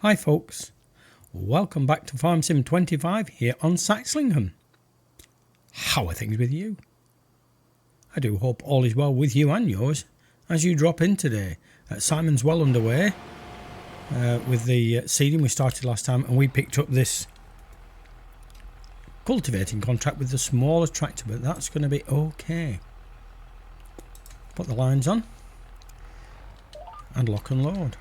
Hi folks, welcome back to Farm Sim 25 here on Saxlingham. How are things with you? I do hope all is well with you and yours as you drop in today. Simon's well underway with the seeding we started last time, and we picked up this cultivating contract with the smaller tractor, but that's going to be okay. Put the lines on and lock and load.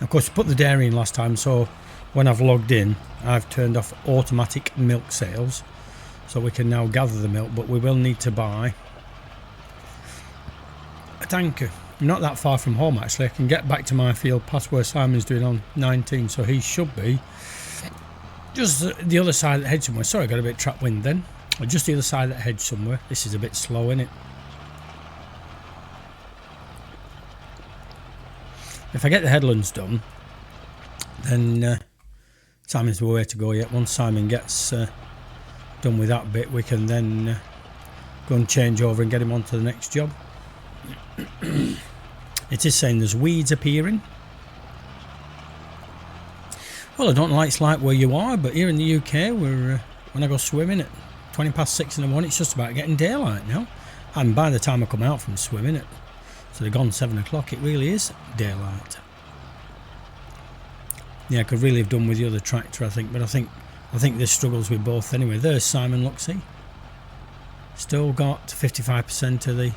Of course, I put the dairy in last time, so when I've logged in, I've turned off automatic milk sales, so we can now gather the milk, but we will need to buy a tanker. I'm not that far from home actually. I can get back to my field past where Simon's doing on 19, so he should be just the other side of the hedge somewhere. Sorry, I got a bit trapped wind then. Just the other side of that hedge somewhere. This is a bit slow, isn't it? If I get the headlands done, then Simon's the way to go yet. Once Simon gets done with that bit, we can then go and change over and get him onto the next job. It is saying there's weeds appearing. Well, I don't know what it's like where you are, but here in the UK, we're when I go swimming at 20 past 6 in the morning, it's just about getting daylight now. And by the time I come out from swimming at so they're gone 7 o'clock, it really is daylight. Yeah, I could really have done with the other tractor, I think, but I think this struggles with both anyway. There's Simon, look, see? Still got 55% of the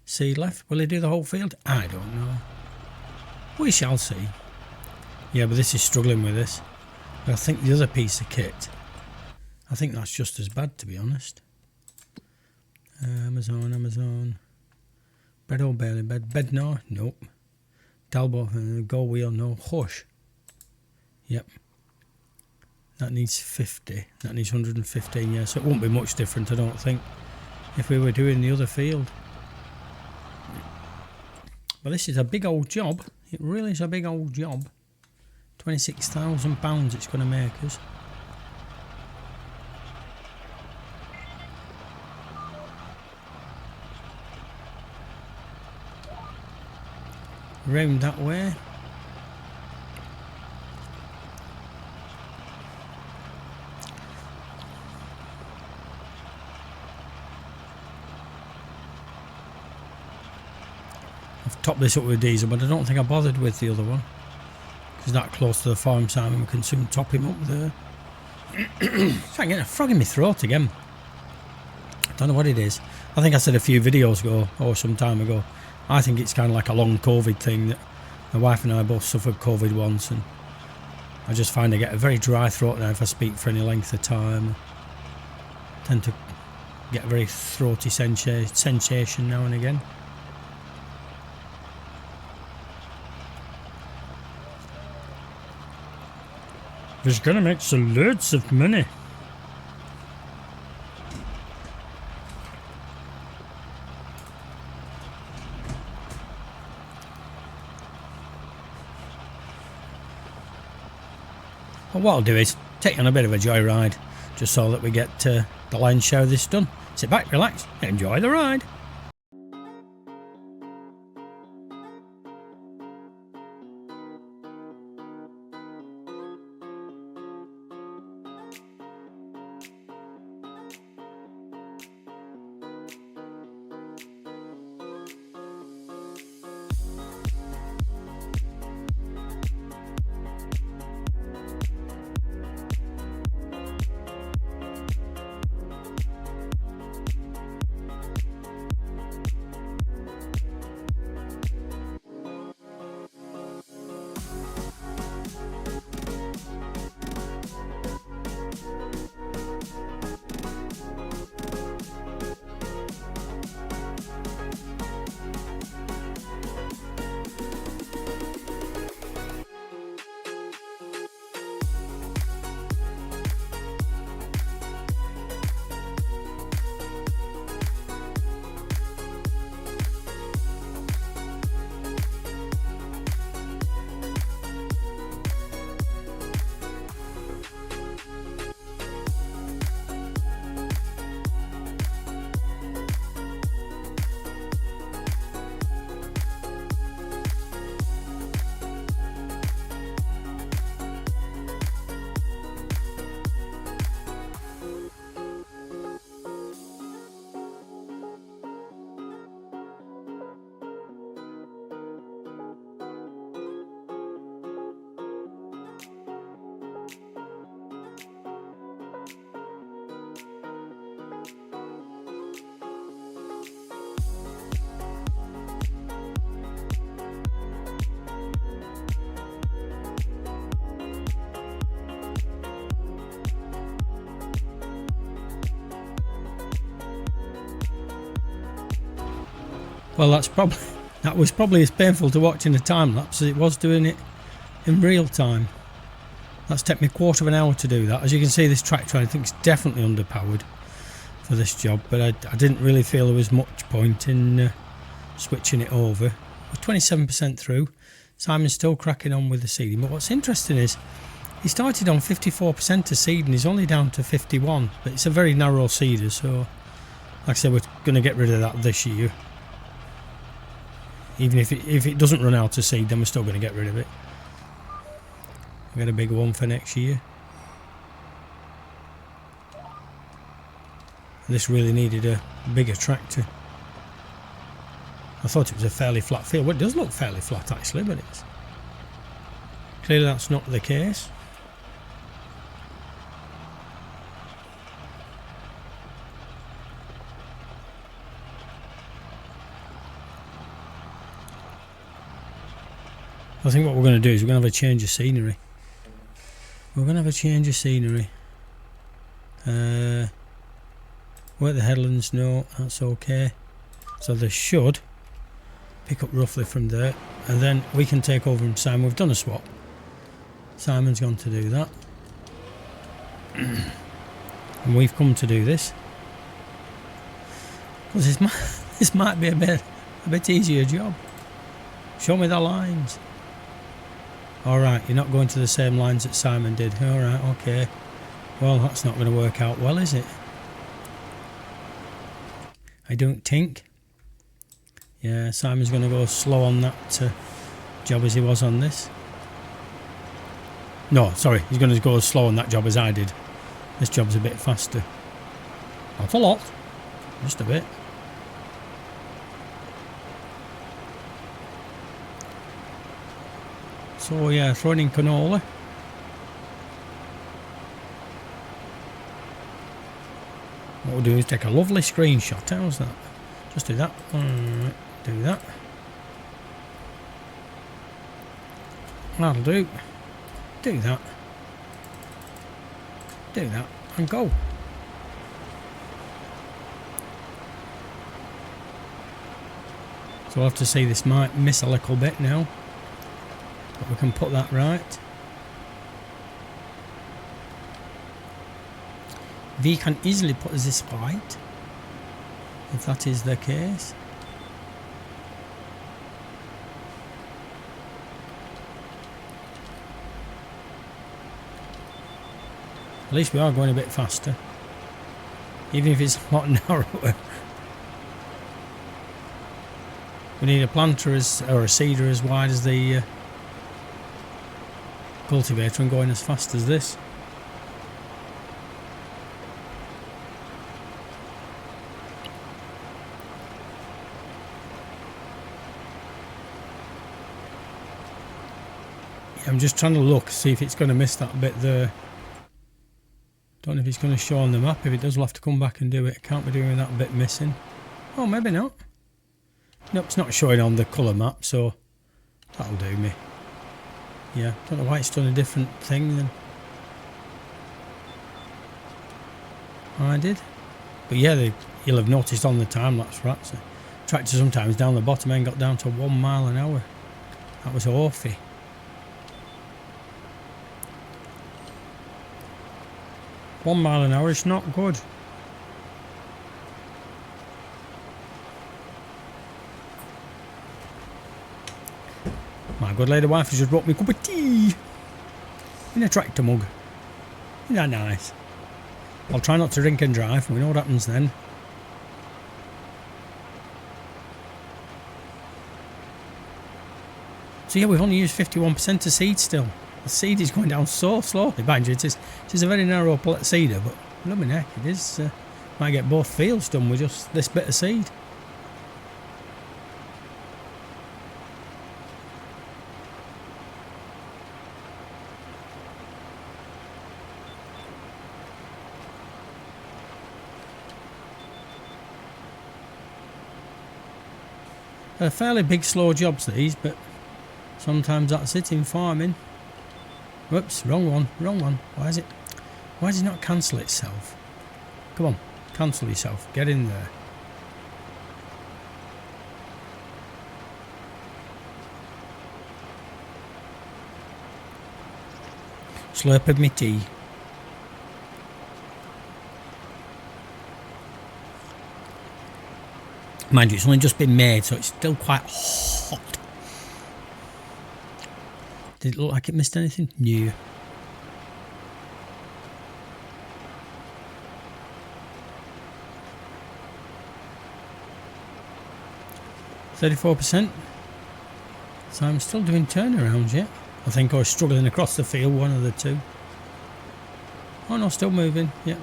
seed left. Will he do the whole field? I don't know. We shall see. Yeah, but this is struggling with this. But I think the other piece of kit, I think that's just as bad, to be honest. Amazon. Bed or barely bed? Bed no? Nope. Dalbo, go wheel, no. Hush. Yep. That needs 50. That needs 115, yeah. So it won't be much different, I don't think, if we were doing the other field. But this is a big old job. It really is a big old job. £26,000 it's going to make us. Round that way. I've topped this up with diesel, but I don't think I bothered with the other one because that close to the farm, Simon, we can soon top him up there. I'm getting a frog in my throat again. I don't know what it is. I think I said a few videos ago or some time ago, I think it's kind of like a long COVID thing, that my wife and I both suffered COVID once, and I just find I get a very dry throat now if I speak for any length of time. I tend to get a very throaty sensation now and again. He's gonna make some loads of money. Well, what I'll do is take on a bit of a joyride, just so that we get the lion's share of this done. Sit back, relax, enjoy the ride. Well, that was probably as painful to watch in a time lapse as it was doing it in real time. That's taken me a quarter of an hour to do that. As you can see, this tractor I think is definitely underpowered for this job, but I didn't really feel there was much point in switching it over. We're 27% through. Simon's still cracking on with the seeding, but what's interesting is he started on 54% of seed and he's only down to 51, but it's a very narrow seeder, so like I said, we're going to get rid of that this year. Even if it doesn't run out of seed, then we're still going to get rid of it. We'll get a bigger one for next year. This really needed a bigger tractor. I thought it was a fairly flat field. Well, it does look fairly flat actually, but it's clearly that's not the case. I think what we're going to do is we're going to have a change of scenery. We're going to have a change of scenery. Work the headlands, no, that's okay. So they should pick up roughly from there, and then we can take over from Simon. We've done a swap. Simon's gone to do that. And we've come to do this. Because this might be a bit easier job. Show me the lines. Alright, you're not going to the same lines that Simon did. Alright, okay. Well, that's not going to work out well, is it? I don't think. Yeah, Simon's going to go slow on that job as he was on this. No, sorry, he's going to go as slow on that job as I did. This job's a bit faster. Not a lot, just a bit. So yeah, throwing in canola. What we'll do is take a lovely screenshot. How's that? Just do that. Do that. That'll do. Do that. Do that. And go. So we'll have to see, this might miss a little bit now. But we can put that right. We can easily put this right, if that is the case. At least we are going a bit faster, even if it's a lot narrower. We need a planter or a seeder as wide as the cultivator and going as fast as this. I'm just trying to look, see if it's going to miss that bit there. Don't know if it's going to show on the map. If it does, we'll have to come back and do it. Can't be doing that bit missing. Oh, maybe not. Nope, it's not showing on the colour map, so that'll do me. Yeah, don't know why it's done a different thing than I did. But yeah, you'll have noticed on the time-lapse rats, tractor sometimes down the bottom end got down to 1 mile an hour. That was awful. One mile an hour is not good. My good lady wife has just brought me a cup of tea in a tractor mug. Isn't that nice? I'll try not to drink and drive. We know what happens then. So yeah, we've only used 51% of seed still. The seed is going down so slowly. Mind you, it is a very narrow seeder, but blooming heck, it is. Might get both fields done with just this bit of seed. They're fairly big, slow jobs these, but sometimes that's it in farming. Whoops, wrong one, wrong one. Why does it not cancel itself? Come on, cancel yourself. Get in there. Slurping me tea. Mind you, it's only just been made, so it's still quite hot. Did it look like it missed anything? No. %. So I'm still doing turnarounds yet. I think I was struggling across the field, one of the two. Oh no, still moving, yeah.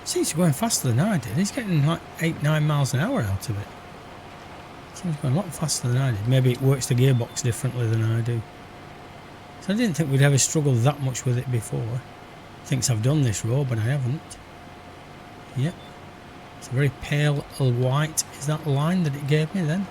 Seems to be going faster than I did. He's getting like 8-9 miles an hour out of it. Seems to be going a lot faster than I did. Maybe it works the gearbox differently than I do. So I didn't think we'd ever struggle that much with it before. Thinks I've done this row, but I haven't. Yep. It's a very pale white. Is that line that it gave me then?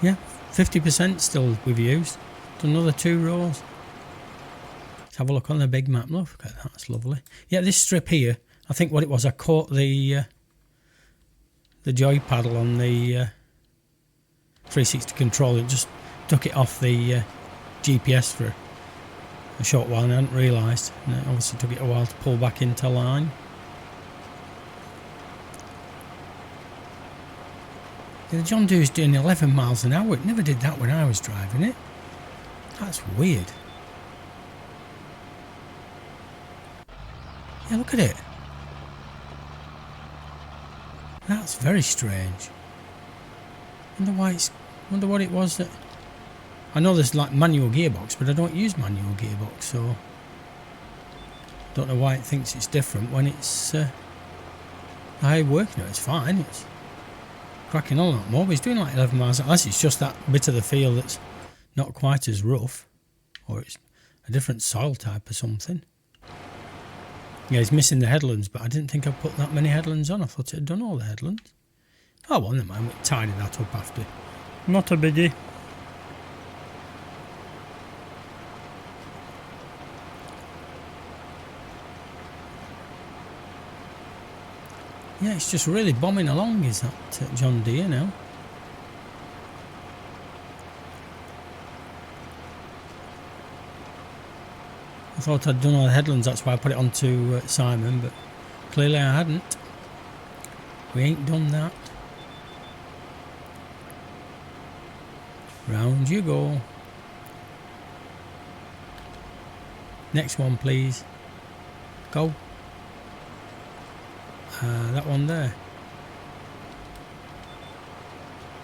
Yeah, 50% still we've used. Done another 2 rows. Let's have a look on the big map. Look at that, that's lovely. Yeah, this strip here, I think what it was, I caught the joy paddle on the 360 controller. It just took it off the GPS for a short while and I hadn't realised. And it obviously took it a while to pull back into line. The John Deere's doing 11 miles an hour. It never did that when I was driving it. That's weird. Yeah, look at it. That's very strange. Wonder what it was that... I know there's like manual gearbox, but I don't use manual gearbox, so... Don't know why it thinks it's different when it's... I work, no, it's fine. It's cracking on a lot more, but it's doing like 11 miles. Unless it's just that bit of the field that's not quite as rough, or it's a different soil type or something. Yeah, he's missing the headlands, but I didn't think I'd put that many headlands on. I thought it had done all the headlands. Oh well, never mind, we'll tidy that up after. Not a biggie. Yeah, it's just really bombing along, is that John Deere now. I thought I'd done all the headlands, that's why I put it onto Simon, but clearly I hadn't. We ain't done that. Round you go. Next one, please. Go. That one there.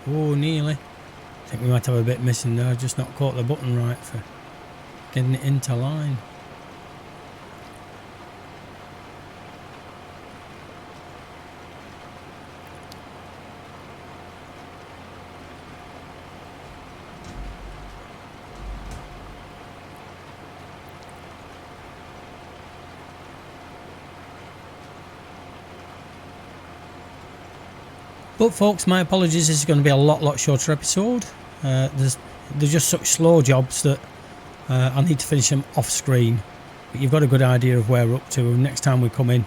Oh, nearly. I think we might have a bit missing there. Just not caught the button right for getting it into line. But folks, my apologies, this is going to be a lot shorter episode. There's just such slow jobs that I need to finish them off screen. But you've got a good idea of where we're up to. Next time we come in,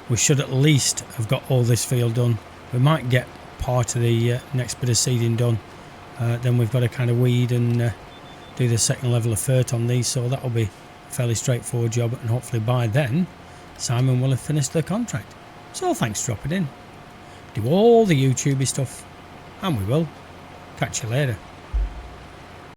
we should at least have got all this field done. We might get part of the next bit of seeding done. Then we've got to kind of weed and do the second level of fert on these. So that'll be a fairly straightforward job. And hopefully by then, Simon will have finished the contract. So thanks for dropping in. Do all the YouTubey stuff, and we will catch you later.